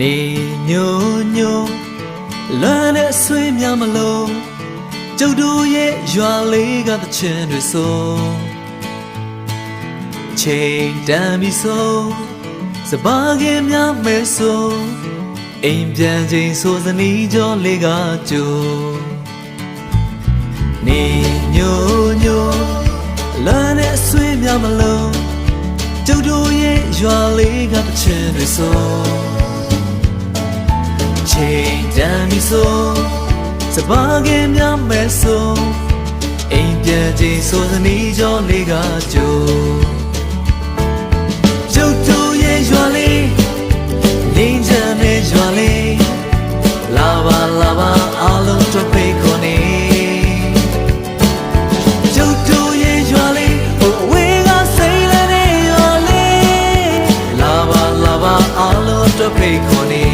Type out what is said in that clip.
နေညိုညိုလွမ်းတဲ့ဆွေးများမလို့ကျုပ်တို့ရဲ့ရွာလေးကတချင်တွေဆိုချိန်တန်ပြီဆိုစပါးကင်းများမဲဆိုအိမ်ပြန်ချိန်ဆိုစနီးကြောလေးကကြိုနေညိုညိုလွမ်းတဲ့ဆွေးများမလို့ကျုပ်တို့ရဲ့ရွာလေးကတချင်တွေဆိုချိန်တန်ပြီဆိုစပါးကင်းများမဲဆိုအိမ်ပြန်ချိန်ဆိုစနီးကြောလေးကကြိုကျုပ်တို့ရဲ့ရွာလေးလင်းချမ်းတဲ့ရွာလေးလာပါလာပါအားလုံးတို့ဖိတ်ခေါ်နေကျုပ်တို့ရဲ့ရွာလေးဟိုအဝေးကစိတ်လည်းတဲ့ရွာလေးလာပါလာပါအားလုံးတို့ဖိတ်ခေါ်နေ